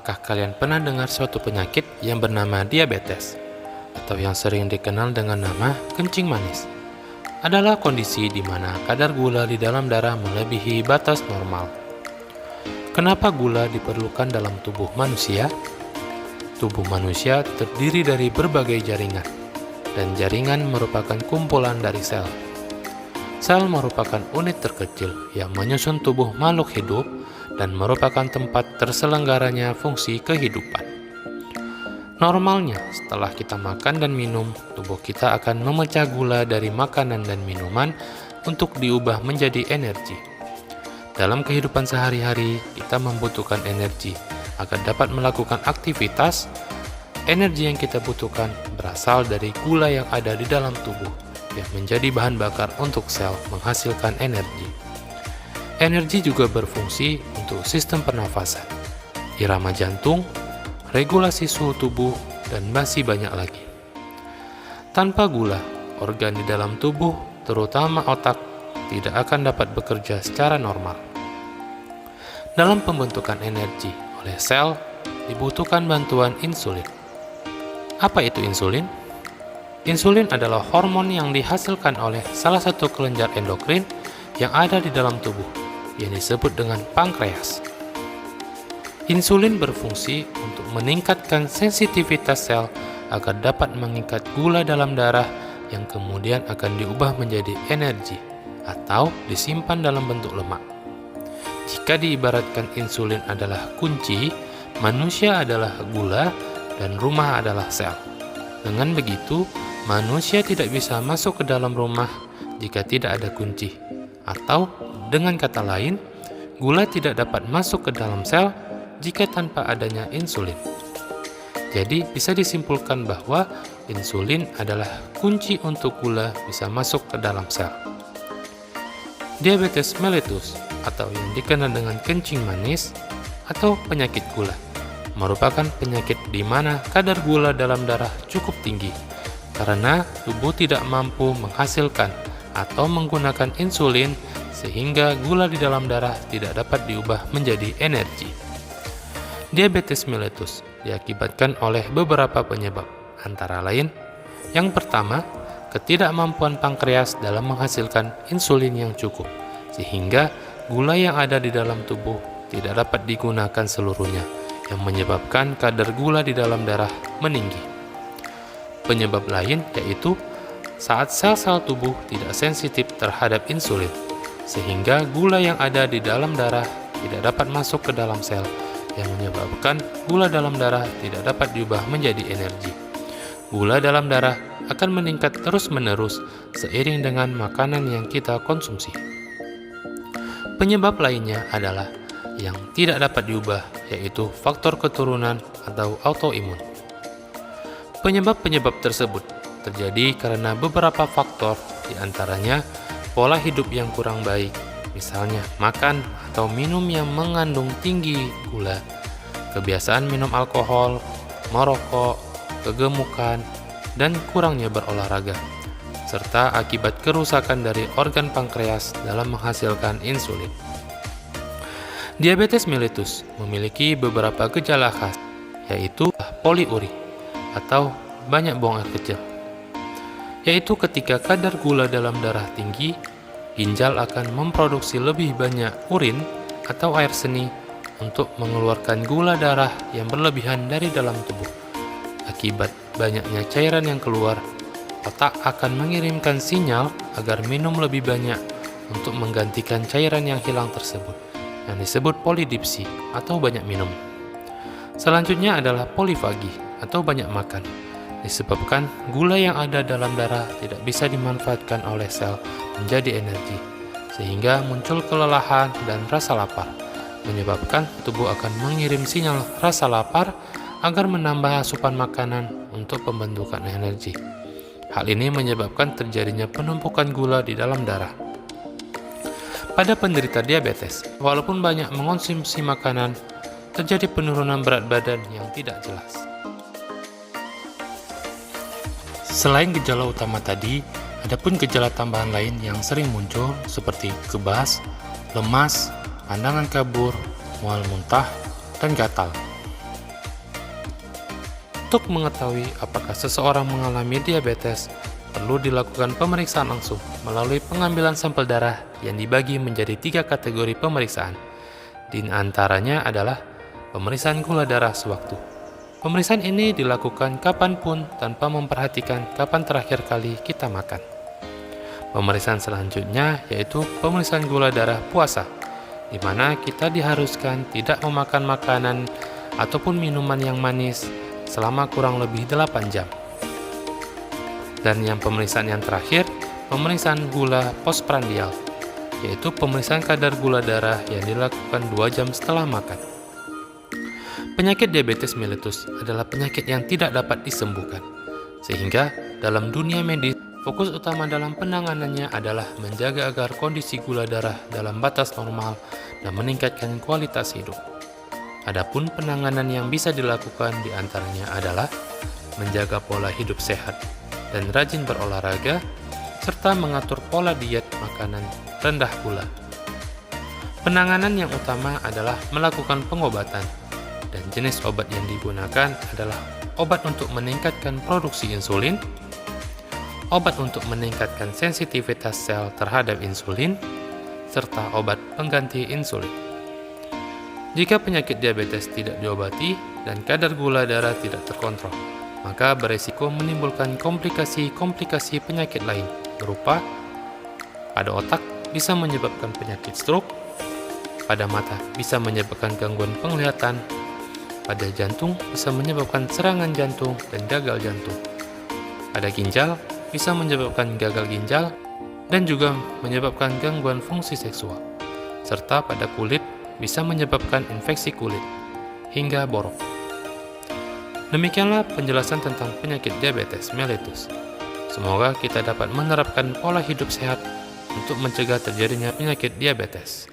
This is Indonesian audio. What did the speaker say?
Apakah kalian pernah dengar suatu penyakit yang bernama diabetes, atau yang sering dikenal dengan nama kencing manis? Adalah kondisi di mana kadar gula di dalam darah melebihi batas normal. Kenapa gula diperlukan dalam tubuh manusia? Tubuh manusia terdiri dari berbagai jaringan, dan jaringan merupakan kumpulan dari sel. Sel merupakan unit terkecil yang menyusun tubuh makhluk hidup dan merupakan tempat terselenggaranya fungsi kehidupan. Normalnya, setelah kita makan dan minum, tubuh kita akan memecah gula dari makanan dan minuman untuk diubah menjadi energi. Dalam kehidupan sehari-hari, kita membutuhkan energi agar dapat melakukan aktivitas. Energi yang kita butuhkan berasal dari gula yang ada di dalam tubuh, yang menjadi bahan bakar untuk sel menghasilkan energi. Energi juga berfungsi untuk sistem pernafasan, irama jantung, regulasi suhu tubuh, dan masih banyak lagi. Tanpa gula, organ di dalam tubuh, terutama otak, tidak akan dapat bekerja secara normal. Dalam pembentukan energi oleh sel, dibutuhkan bantuan insulin. Apa itu insulin? Insulin adalah hormon yang dihasilkan oleh salah satu kelenjar endokrin yang ada di dalam tubuh, yang disebut dengan pankreas. Insulin berfungsi untuk meningkatkan sensitivitas sel agar dapat mengikat gula dalam darah yang kemudian akan diubah menjadi energi atau disimpan dalam bentuk lemak. Jika diibaratkan insulin adalah kunci, manusia adalah gula, dan rumah adalah sel. Dengan begitu, manusia tidak bisa masuk ke dalam rumah jika tidak ada kunci. Atau, dengan kata lain, gula tidak dapat masuk ke dalam sel jika tanpa adanya insulin. Jadi, bisa disimpulkan bahwa insulin adalah kunci untuk gula bisa masuk ke dalam sel. Diabetes mellitus, atau yang dikenal dengan kencing manis, atau penyakit gula, merupakan penyakit di mana kadar gula dalam darah cukup tinggi, karena tubuh tidak mampu menghasilkan atau menggunakan insulin sehingga gula di dalam darah tidak dapat diubah menjadi energi. Diabetes mellitus diakibatkan oleh beberapa penyebab, antara lain, yang pertama, ketidakmampuan pankreas dalam menghasilkan insulin yang cukup, sehingga gula yang ada di dalam tubuh tidak dapat digunakan seluruhnya, yang menyebabkan kadar gula di dalam darah meninggi. Penyebab lain yaitu saat sel-sel tubuh tidak sensitif terhadap insulin, sehingga gula yang ada di dalam darah tidak dapat masuk ke dalam sel, yang menyebabkan gula dalam darah tidak dapat diubah menjadi energi. Gula dalam darah akan meningkat terus-menerus seiring dengan makanan yang kita konsumsi. Penyebab lainnya adalah yang tidak dapat diubah, yaitu faktor keturunan atau autoimun. Penyebab-penyebab tersebut terjadi karena beberapa faktor, diantaranya pola hidup yang kurang baik, misalnya makan atau minum yang mengandung tinggi gula, kebiasaan minum alkohol, merokok, kegemukan, dan kurangnya berolahraga, serta akibat kerusakan dari organ pankreas dalam menghasilkan insulin. Diabetes mellitus memiliki beberapa gejala khas, yaitu poliuri atau banyak buang air kecil, yaitu ketika kadar gula dalam darah tinggi, ginjal akan memproduksi lebih banyak urin atau air seni untuk mengeluarkan gula darah yang berlebihan dari dalam tubuh. Akibat banyaknya cairan yang keluar, otak akan mengirimkan sinyal agar minum lebih banyak untuk menggantikan cairan yang hilang tersebut, yang disebut polidipsi atau banyak minum. Selanjutnya adalah polifagi atau banyak makan, disebabkan gula yang ada dalam darah tidak bisa dimanfaatkan oleh sel menjadi energi, sehingga muncul kelelahan dan rasa lapar, menyebabkan tubuh akan mengirim sinyal rasa lapar agar menambah asupan makanan untuk pembentukan energi. Hal ini menyebabkan terjadinya penumpukan gula di dalam darah. Pada penderita diabetes, walaupun banyak mengonsumsi makanan, terjadi penurunan berat badan yang tidak jelas. Selain gejala utama tadi, ada pun gejala tambahan lain yang sering muncul seperti kebas, lemas, pandangan kabur, mual muntah, dan gatal. Untuk mengetahui apakah seseorang mengalami diabetes, perlu dilakukan pemeriksaan langsung melalui pengambilan sampel darah yang dibagi menjadi 3 kategori pemeriksaan. Di antaranya adalah pemeriksaan gula darah sewaktu. Pemeriksaan ini dilakukan kapanpun tanpa memperhatikan kapan terakhir kali kita makan. Pemeriksaan selanjutnya yaitu pemeriksaan gula darah puasa, di mana kita diharuskan tidak memakan makanan ataupun minuman yang manis selama kurang lebih 8 jam. Dan yang pemeriksaan yang terakhir, pemeriksaan gula postprandial, yaitu pemeriksaan kadar gula darah yang dilakukan 2 jam setelah makan. Penyakit diabetes mellitus adalah penyakit yang tidak dapat disembuhkan, sehingga dalam dunia medis, fokus utama dalam penanganannya adalah menjaga agar kondisi gula darah dalam batas normal dan meningkatkan kualitas hidup. Adapun penanganan yang bisa dilakukan diantaranya adalah menjaga pola hidup sehat dan rajin berolahraga, serta mengatur pola diet makanan rendah gula. Penanganan yang utama adalah melakukan pengobatan, dan jenis obat yang digunakan adalah obat untuk meningkatkan produksi insulin, obat untuk meningkatkan sensitivitas sel terhadap insulin, serta obat pengganti insulin. Jika penyakit diabetes tidak diobati dan kadar gula darah tidak terkontrol, maka beresiko menimbulkan komplikasi-komplikasi penyakit lain berupa pada otak bisa menyebabkan penyakit stroke, pada mata bisa menyebabkan gangguan penglihatan, pada jantung bisa menyebabkan serangan jantung dan gagal jantung, pada ginjal bisa menyebabkan gagal ginjal dan juga menyebabkan gangguan fungsi seksual, serta pada kulit bisa menyebabkan infeksi kulit hingga borok. Demikianlah penjelasan tentang penyakit diabetes mellitus. Semoga kita dapat menerapkan pola hidup sehat untuk mencegah terjadinya penyakit diabetes.